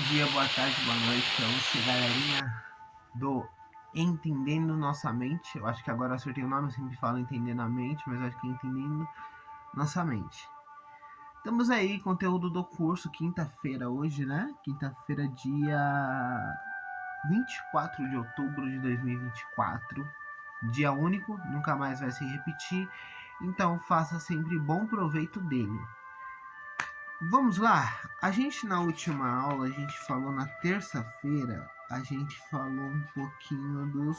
dia, boa tarde, boa noite pra você, galerinha do Entendendo Nossa Mente. Eu acho que agora eu acertei o nome, eu sempre falo Entendendo a Mente, mas eu acho que é Entendendo Nossa Mente. Estamos aí, conteúdo do curso, quinta-feira hoje, né? Quinta-feira, dia 24 de outubro de 2024. Dia único, nunca mais vai se repetir. Então faça sempre bom proveito dele. Vamos lá, a gente na última aula, a gente falou na terça-feira, a gente falou um pouquinho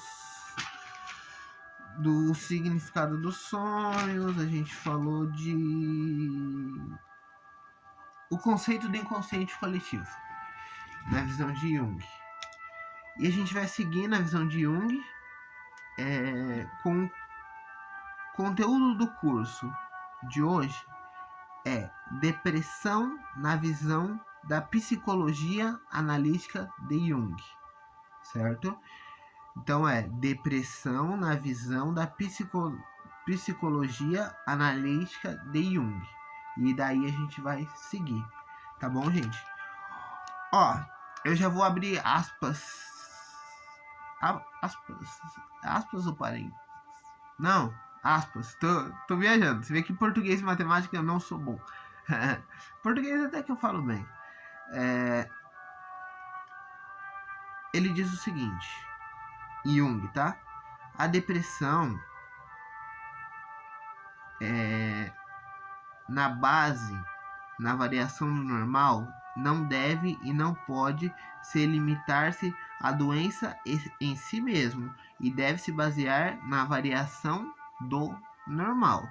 do significado dos sonhos, a gente falou o conceito do inconsciente coletivo, na visão de Jung. E a gente vai seguir na visão de Jung com o conteúdo do curso de hoje, depressão na visão da psicologia analítica de Jung, certo? Então depressão na visão da psicologia analítica de Jung. E daí a gente vai seguir, tá bom, gente? Ó, eu já vou abrir aspas ou parênteses? Não, aspas, tô viajando. Você vê que português e matemática eu não sou bom. Português até que eu falo bem. Ele diz o seguinte, Jung, tá? A depressão na base, na variação do normal, não deve e não pode se limitar-se à doença em si mesmo e deve se basear na variação do normal.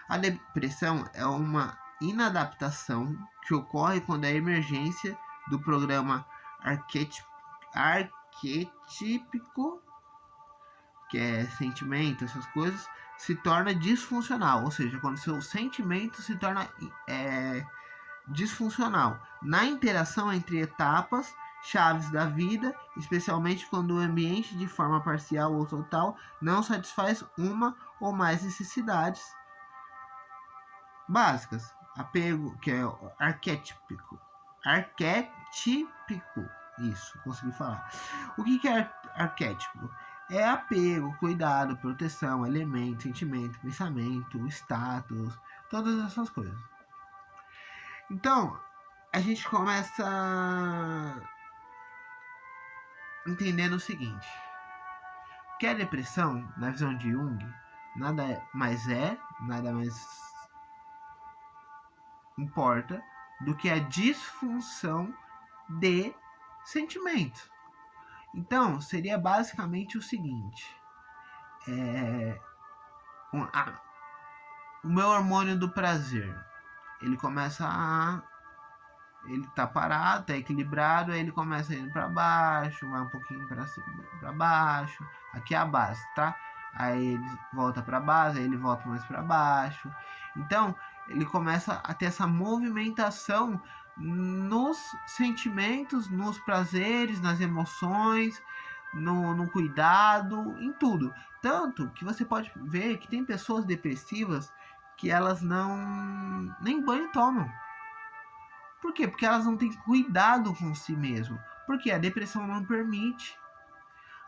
A depressão é uma inadaptação que ocorre quando a emergência do programa arquetípico, que é sentimento, essas coisas, se torna disfuncional, ou seja, quando seu sentimento se torna disfuncional na interação entre etapas chaves da vida, especialmente quando o ambiente, de forma parcial ou total, não satisfaz uma ou mais necessidades básicas. Apego, que é arquetípico. Isso, consegui falar. O que é arquétipo? É apego, cuidado, proteção, elemento, sentimento, pensamento, status, todas essas coisas. Então, a gente começa entendendo o seguinte, que a depressão, na visão de Jung, nada mais importa do que a disfunção de sentimento. Então, seria basicamente o seguinte, o meu hormônio do prazer, ele começa ele tá parado, tá equilibrado, aí ele começa a ir para baixo, vai um pouquinho para baixo, aqui é a base, tá? Aí ele volta para base, aí ele volta mais para baixo. Então, ele começa a ter essa movimentação nos sentimentos, nos prazeres, nas emoções, no cuidado, em tudo. Tanto que você pode ver que tem pessoas depressivas que elas nem banho tomam. Por quê? Porque elas não têm cuidado com si mesmo. Porque a depressão não permite.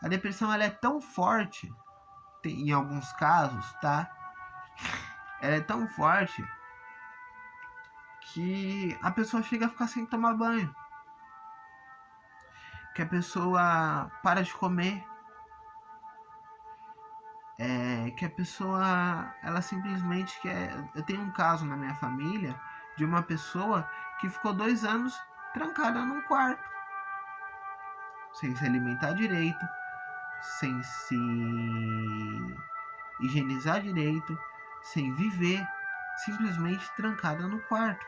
A depressão ela é tão forte, em alguns casos, tá? Ela é tão forte que a pessoa chega a ficar sem tomar banho. Que a pessoa para de comer. Que a pessoa, ela simplesmente quer... Eu tenho um caso na minha família de uma pessoa que ficou 2 anos trancada num quarto, sem se alimentar direito, sem se higienizar direito, sem viver, simplesmente trancada no quarto.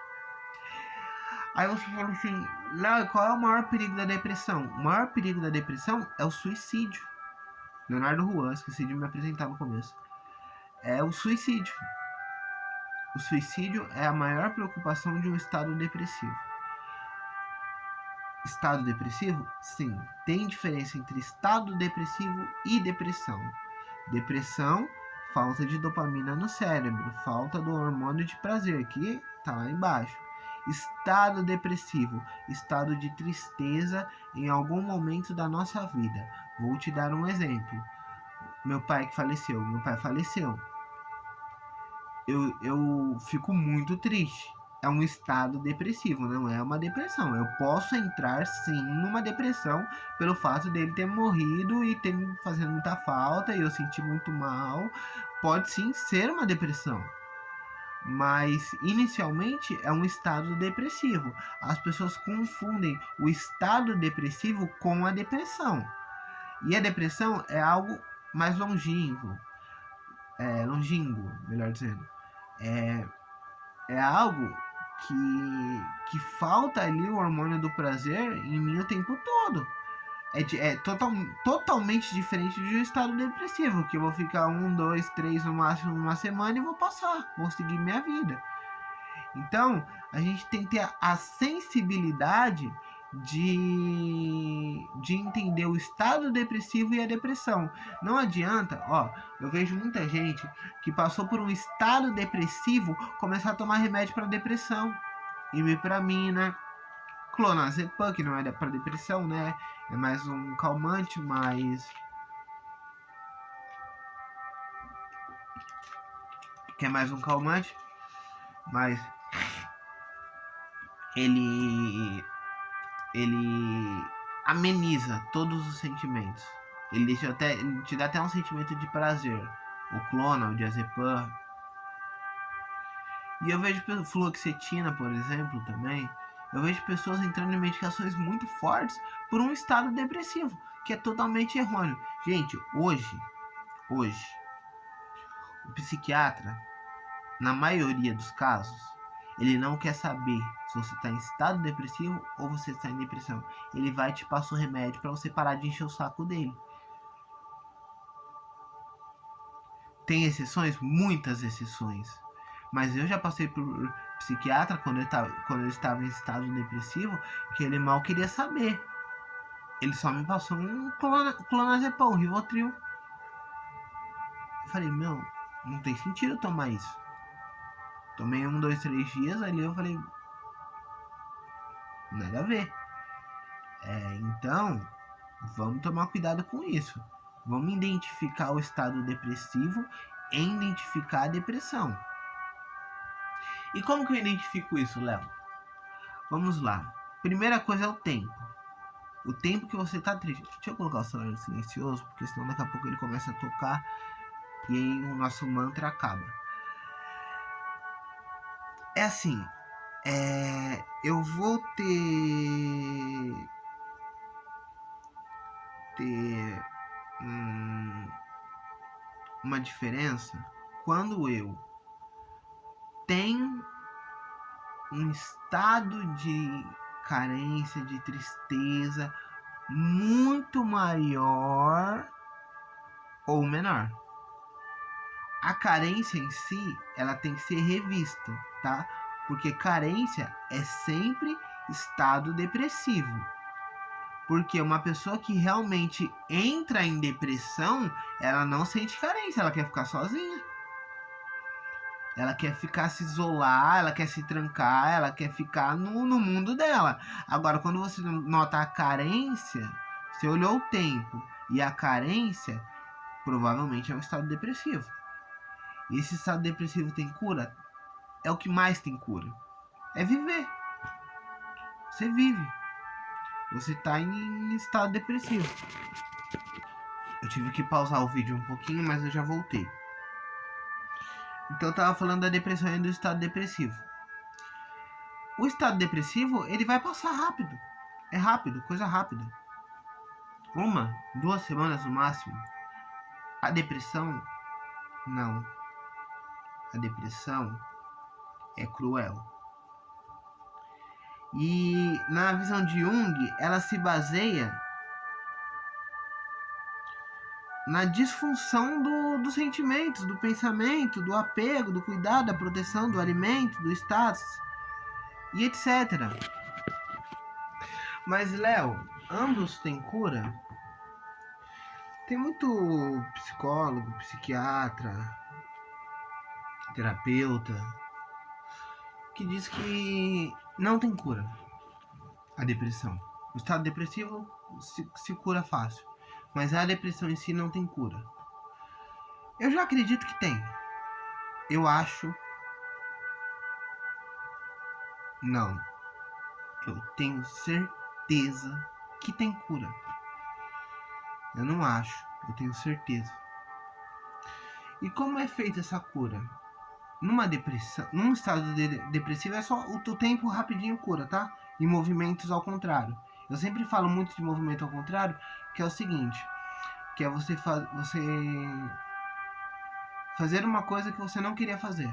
Aí você fala assim, Léo, qual é o maior perigo da depressão? O maior perigo da depressão é o suicídio. Leonardo Juan, esqueci de me apresentar no começo. É o suicídio. O suicídio é a maior preocupação de um estado depressivo. Estado depressivo? Sim. Tem diferença entre estado depressivo e depressão. Depressão, falta de dopamina no cérebro, falta do hormônio de prazer, que tá lá embaixo. Estado depressivo, estado de tristeza em algum momento da nossa vida. Vou te dar um exemplo. Meu pai faleceu. Eu fico muito triste. É um estado depressivo, não é uma depressão. Eu posso entrar sim numa depressão pelo fato dele ter morrido e ter me fazendo muita falta e eu senti muito mal. Pode sim ser uma depressão, mas inicialmente é um estado depressivo. As pessoas confundem o estado depressivo com a depressão. E a depressão é algo mais longínquo, longínquo, melhor dizendo. É algo que falta ali o hormônio do prazer em mim o tempo todo. Totalmente diferente de um estado depressivo, que eu vou ficar 1, 2, 3, no máximo uma semana e vou passar, vou seguir minha vida. Então, a gente tem que ter a sensibilidade de entender o estado depressivo e a depressão. Não adianta, eu vejo muita gente que passou por um estado depressivo começar a tomar remédio para depressão. Imipramina, clonazepam, que não é para depressão, né? É mais um calmante, mas ele ameniza todos os sentimentos. Ele te dá até um sentimento de prazer. O clona, o diazepam. E eu vejo fluoxetina, por exemplo, também. Eu vejo pessoas entrando em medicações muito fortes por um estado depressivo, que é totalmente errôneo. Gente, hoje, o psiquiatra, na maioria dos casos, ele não quer saber se você está em estado depressivo ou você está em depressão. Ele vai te passar o remédio para você parar de encher o saco dele. Tem exceções? Muitas exceções. Mas eu já passei por psiquiatra quando eu estava em estado depressivo, que ele mal queria saber. Ele só me passou um clonazepam, um Rivotril. Eu falei, meu, não tem sentido tomar isso. Tomei 1, 2, 3 dias ali, eu falei, nada a ver. Então, vamos tomar cuidado com isso. Vamos identificar o estado depressivo e identificar a depressão. E como que eu identifico isso, Léo? Vamos lá. Primeira coisa é o tempo. O tempo que você tá triste. Deixa eu colocar o celular no silencioso, porque senão daqui a pouco ele começa a tocar e aí o nosso mantra acaba. É assim, eu vou ter uma diferença quando eu tenho um estado de carência, de tristeza muito maior ou menor. A carência em si, ela tem que ser revista, tá? Porque carência é sempre estado depressivo. Porque uma pessoa que realmente entra em depressão, ela não sente carência, ela quer ficar sozinha. Ela quer ficar se isolar, ela quer se trancar, ela quer ficar no mundo dela. Agora, quando você nota a carência, você olhou o tempo e a carência, provavelmente é um estado depressivo. E esse estado depressivo tem cura? É o que mais tem cura. É viver. Você vive. Você tá em estado depressivo. Eu tive que pausar o vídeo um pouquinho, mas eu já voltei. Então eu tava falando da depressão e do estado depressivo. O estado depressivo, ele vai passar rápido. É rápido, coisa rápida. 1, 2 semanas no máximo. A depressão, não. A depressão é cruel. E na visão de Jung, ela se baseia na disfunção dos sentimentos, do pensamento, do apego, do cuidado, da proteção, do alimento, do status e etc. Mas, Léo, ambos têm cura? Tem muito psicólogo, psiquiatra, terapeuta, que diz que não tem cura a depressão. O estado depressivo se cura fácil, mas a depressão em si não tem cura. Eu já acredito que tem. Eu acho. Não. Eu tenho certeza que tem cura. Eu não acho. Eu tenho certeza. E como é feita essa cura? Numa depressão, num estado depressivo é só o tempo rapidinho cura, tá? E movimentos ao contrário. Eu sempre falo muito de movimento ao contrário, que é o seguinte, que é você fazer uma coisa que você não queria fazer.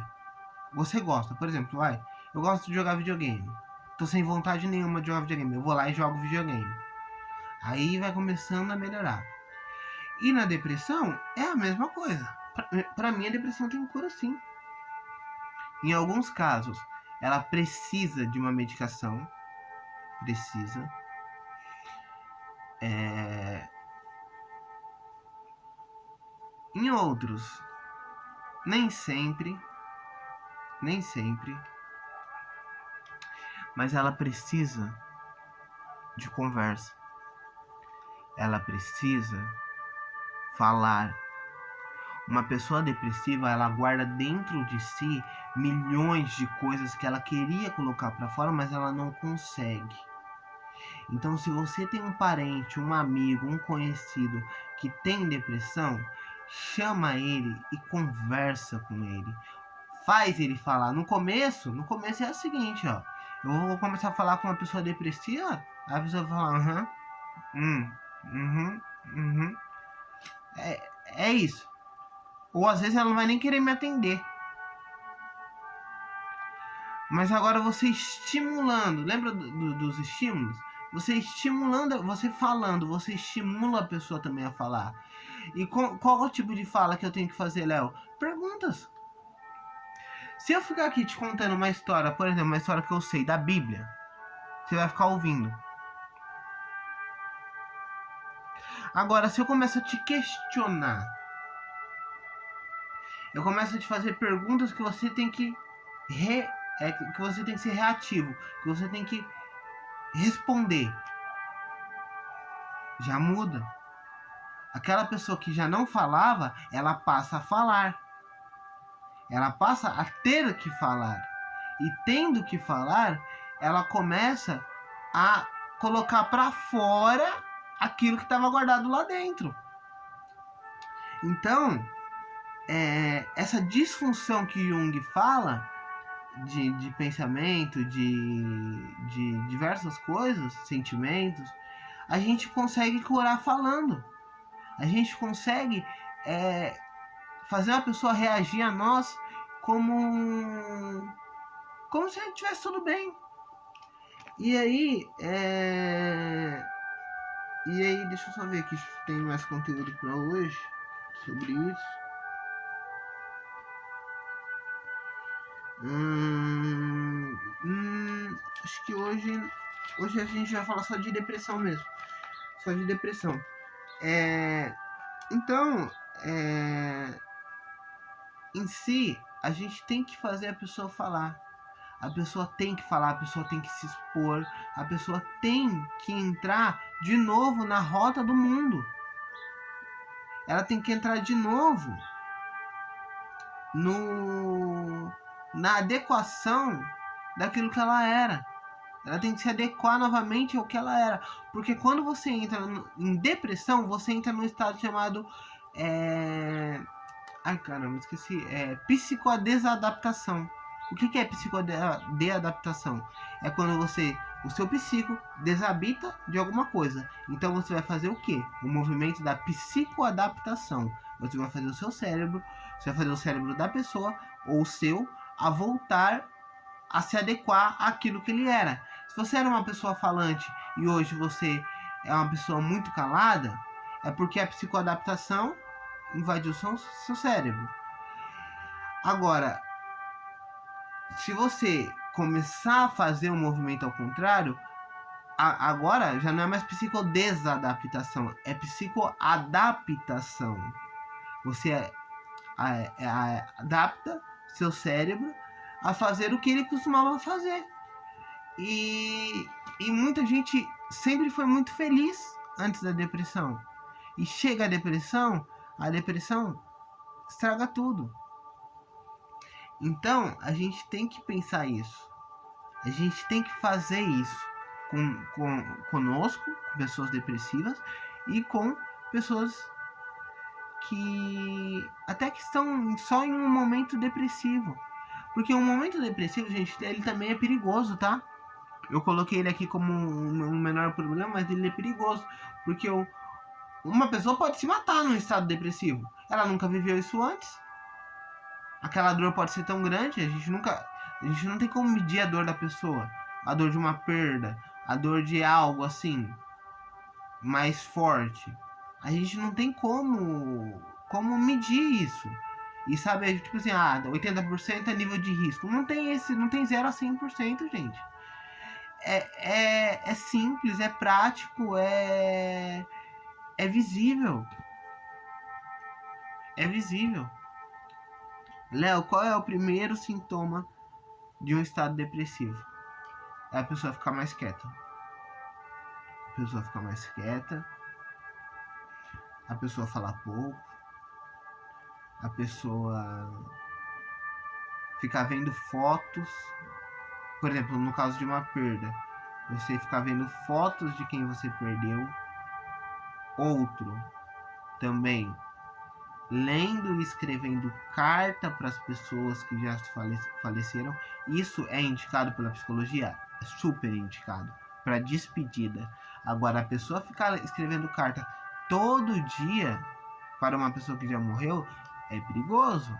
Você gosta, por exemplo, eu gosto de jogar videogame. Tô sem vontade nenhuma de jogar videogame. Eu vou lá e jogo videogame. Aí vai começando a melhorar. E na depressão é a mesma coisa. Pra mim a depressão tem cura sim. Em alguns casos, ela precisa de uma medicação. Precisa. Em outros, nem sempre. Mas ela precisa de conversa. Ela precisa falar. Uma pessoa depressiva, ela guarda dentro de si milhões de coisas que ela queria colocar para fora, mas ela não consegue. Então, se você tem um parente, um amigo, um conhecido que tem depressão, chama ele e conversa com ele. Faz ele falar. No começo é o seguinte, ó. Eu vou começar a falar com uma pessoa depressiva, aí a pessoa vai falar, É isso. Ou às vezes ela não vai nem querer me atender. Mas agora você estimulando, lembra dos estímulos? Você estimulando, você falando, você estimula a pessoa também a falar. E qual o tipo de fala que eu tenho que fazer, Léo? Perguntas. Se eu ficar aqui te contando uma história, por exemplo, uma história que eu sei da Bíblia, você vai ficar ouvindo. Agora, se eu começo a te questionar, eu começo a te fazer perguntas que você tem que que você tem que ser reativo, que você tem que responder. Já muda. Aquela pessoa que já não falava, ela passa a falar. Ela passa a ter que falar. E tendo que falar, ela começa a colocar para fora aquilo que estava guardado lá dentro. Então, essa disfunção que Jung fala de pensamento, de diversas coisas, sentimentos, a gente consegue curar falando. A gente consegue fazer a pessoa reagir a nós como se estivesse tudo bem. E aí, deixa eu só ver aqui se tem mais conteúdo para hoje sobre isso. Acho que hoje a gente vai falar só de depressão mesmo. Só de depressão. Então, em si, a gente tem que fazer a pessoa falar. A pessoa tem que falar, a pessoa tem que se expor, a pessoa tem que entrar de novo na rota do mundo. Ela tem que entrar de novo na adequação daquilo que ela era. Ela tem que se adequar novamente ao que ela era. Porque quando você entra em depressão, você entra num estado chamado... Ai, caramba, esqueci. Psicodesadaptação. O que é psicodeadaptação? É quando o seu psico desabita de alguma coisa. Então você vai fazer o quê? O movimento da psicoadaptação. Você vai fazer o seu cérebro, você vai fazer o cérebro da pessoa, ou o seu, a voltar a se adequar àquilo que ele era. Se você era uma pessoa falante e hoje você é uma pessoa muito calada, é porque a psicoadaptação invadiu seu cérebro. Agora, se você começar a fazer um movimento ao contrário, agora já não é mais psicodesadaptação, é psicoadaptação. Você adapta seu cérebro a fazer o que ele costumava fazer. E muita gente sempre foi muito feliz antes da depressão. E chega a depressão estraga tudo. Então, a gente tem que pensar isso. A gente tem que fazer isso conosco, com pessoas depressivas e com pessoas que até que estão só em um momento depressivo. Porque um momento depressivo, gente, ele também é perigoso, tá? Eu coloquei ele aqui como um menor problema, mas ele é perigoso. Porque uma pessoa pode se matar num estado depressivo. Ela nunca viveu isso antes. Aquela dor pode ser tão grande, a gente não tem como medir a dor da pessoa. A dor de uma perda, a dor de algo assim, mais forte. A gente não tem como medir isso. E sabe, tipo assim, 80% é nível de risco. Não tem 0 a 100%, gente. É simples, é prático, é visível. É visível. Léo, qual é o primeiro sintoma de um estado depressivo? É a pessoa ficar mais quieta. A pessoa ficar mais quieta. A pessoa falar pouco. A pessoa ficar vendo fotos. Por exemplo, no caso de uma perda, você ficar vendo fotos de quem você perdeu. Outro, também, lendo e escrevendo carta para as pessoas que já faleceram. Isso é indicado pela psicologia? É super indicado para despedida. Agora, a pessoa ficar escrevendo carta todo dia para uma pessoa que já morreu é perigoso.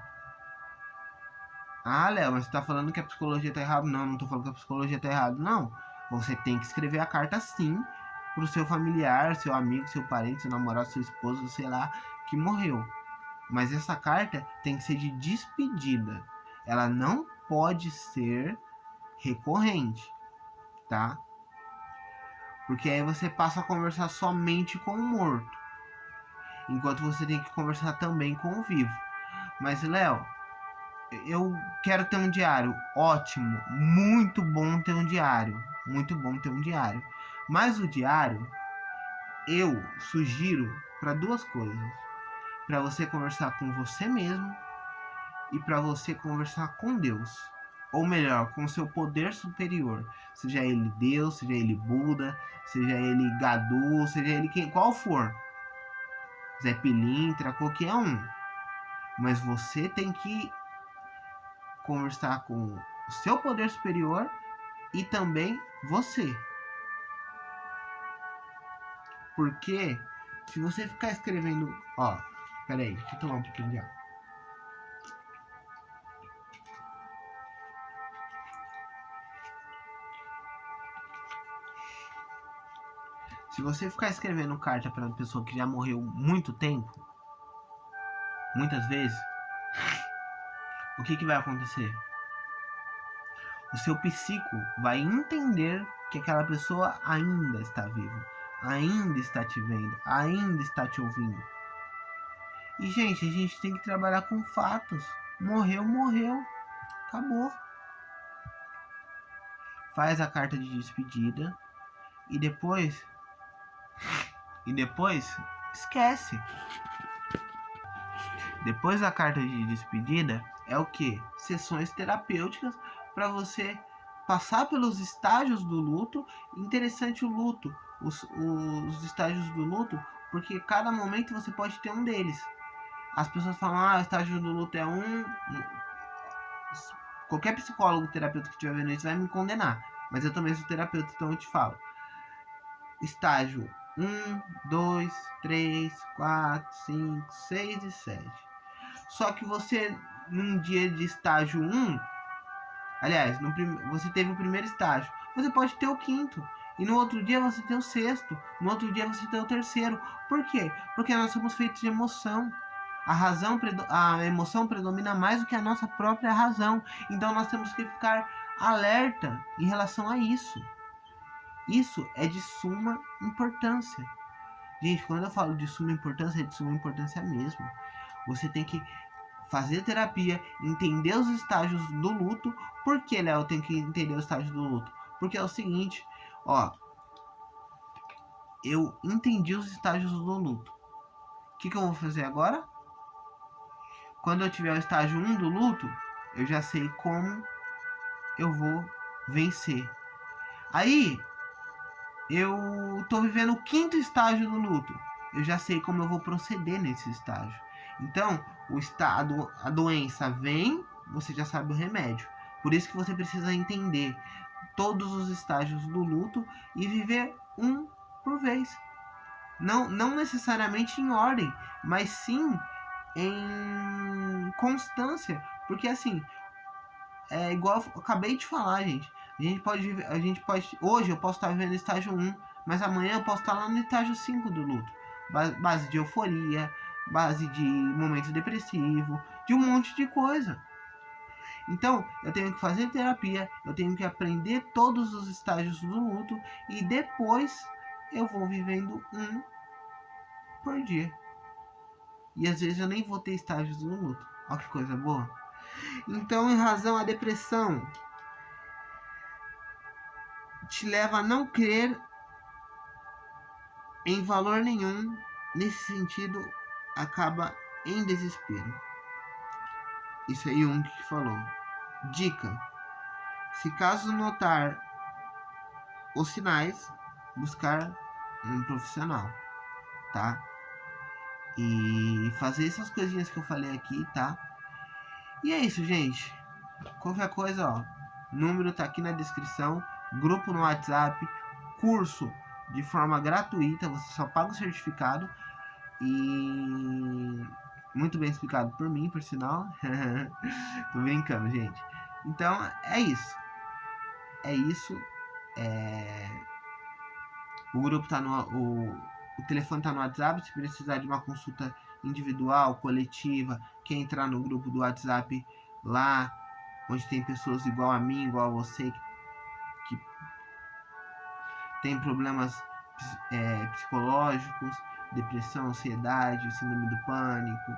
Léo, mas você tá falando que a psicologia tá errada? Não tô falando que a psicologia tá errada, não. Você tem que escrever a carta sim pro seu familiar, seu amigo, seu parente, seu namorado, seu esposo, sei lá, que morreu. Mas essa carta tem que ser de despedida. Ela não pode ser recorrente, tá? Porque aí você passa a conversar somente com o morto, enquanto você tem que conversar também com o vivo. Mas, Léo, eu quero ter um diário. Ótimo, muito bom ter um diário. Muito bom ter um diário. Mas o diário, eu sugiro para duas coisas. Para você conversar com você mesmo e para você conversar com Deus. Ou melhor, com o seu poder superior. Seja ele Deus, seja ele Buda, seja ele Gadu, seja ele qual for. Zé Pilintra, qualquer um. Mas você tem que conversar com o seu poder superior e também você. Porque se você ficar escrevendo, peraí, deixa eu tomar um pouquinho de água. Se você ficar escrevendo carta para uma pessoa que já morreu muito tempo, muitas vezes, o que vai acontecer? O seu psico vai entender que aquela pessoa ainda está viva, ainda está te vendo, ainda está te ouvindo. E, gente, a gente tem que trabalhar com fatos. Morreu, morreu. Acabou. Faz a carta de despedida e depois esquece. Depois da carta de despedida é o que? Sessões terapêuticas para você passar pelos estágios do luto. Interessante o luto, os estágios do luto, porque cada momento você pode ter um deles. As pessoas falam, o estágio do luto é um. Qualquer psicólogo, terapeuta que estiver vendo isso vai me condenar. Mas eu também sou terapeuta, então eu te falo. Estágio 1, 2, 3, 4, 5, 6 e 7. Só que você, num dia de estágio 1, aliás, você teve o primeiro estágio, você pode ter o quinto. E no outro dia você tem o sexto. No outro dia você tem o terceiro. Por quê? Porque nós somos feitos de emoção. A emoção predomina mais do que a nossa própria razão. Então nós temos que ficar alerta em relação a isso. Isso é de suma importância. Gente, quando eu falo de suma importância, é de suma importância mesmo. Você tem que fazer terapia, entender os estágios do luto. Por que, Léo, tem que entender os estágios do luto? Porque é o seguinte, ó, eu entendi os estágios do luto. O que eu vou fazer agora? Quando eu tiver o estágio 1 do luto, eu já sei como eu vou vencer. Aí, eu tô vivendo o 5º estágio do luto. Eu já sei como eu vou proceder nesse estágio. Então, a doença vem, você já sabe o remédio. Por isso que você precisa entender todos os estágios do luto e viver um por vez. Não necessariamente em ordem, mas sim em constância. Porque assim, é igual eu acabei de falar, gente. A gente pode. Hoje eu posso estar vivendo estágio 1, mas amanhã eu posso estar lá no estágio 5 do luto. Base de euforia, base de momento depressivo, de um monte de coisa. Então, eu tenho que fazer terapia, eu tenho que aprender todos os estágios do luto e depois eu vou vivendo um por dia. E às vezes eu nem vou ter estágios do luto. Olha que coisa boa. Então, em razão à depressão, te leva a não crer em valor nenhum. Nesse sentido, acaba em desespero. Isso aí Jung que falou. Dica: se caso notar os sinais, buscar um profissional, tá? E fazer essas coisinhas que eu falei aqui, tá? E é isso, gente. Qualquer coisa, ó, número tá aqui na descrição, grupo no WhatsApp, curso de forma gratuita, você só paga o certificado e muito bem explicado por mim, por sinal. Tô brincando, gente. Então, é isso. É isso. O grupo tá no... O telefone tá no WhatsApp, se precisar de uma consulta individual, coletiva, quer entrar no grupo do WhatsApp lá, onde tem pessoas igual a mim, igual a você, que tem problemas psicológicos, depressão, ansiedade, síndrome do pânico,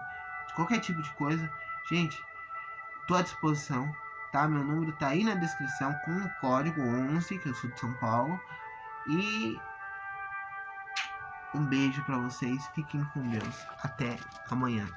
de qualquer tipo de coisa. Gente, tô à disposição, tá? Meu número tá aí na descrição com o código 11, que eu sou de São Paulo. E um beijo pra vocês, fiquem com Deus. Até amanhã.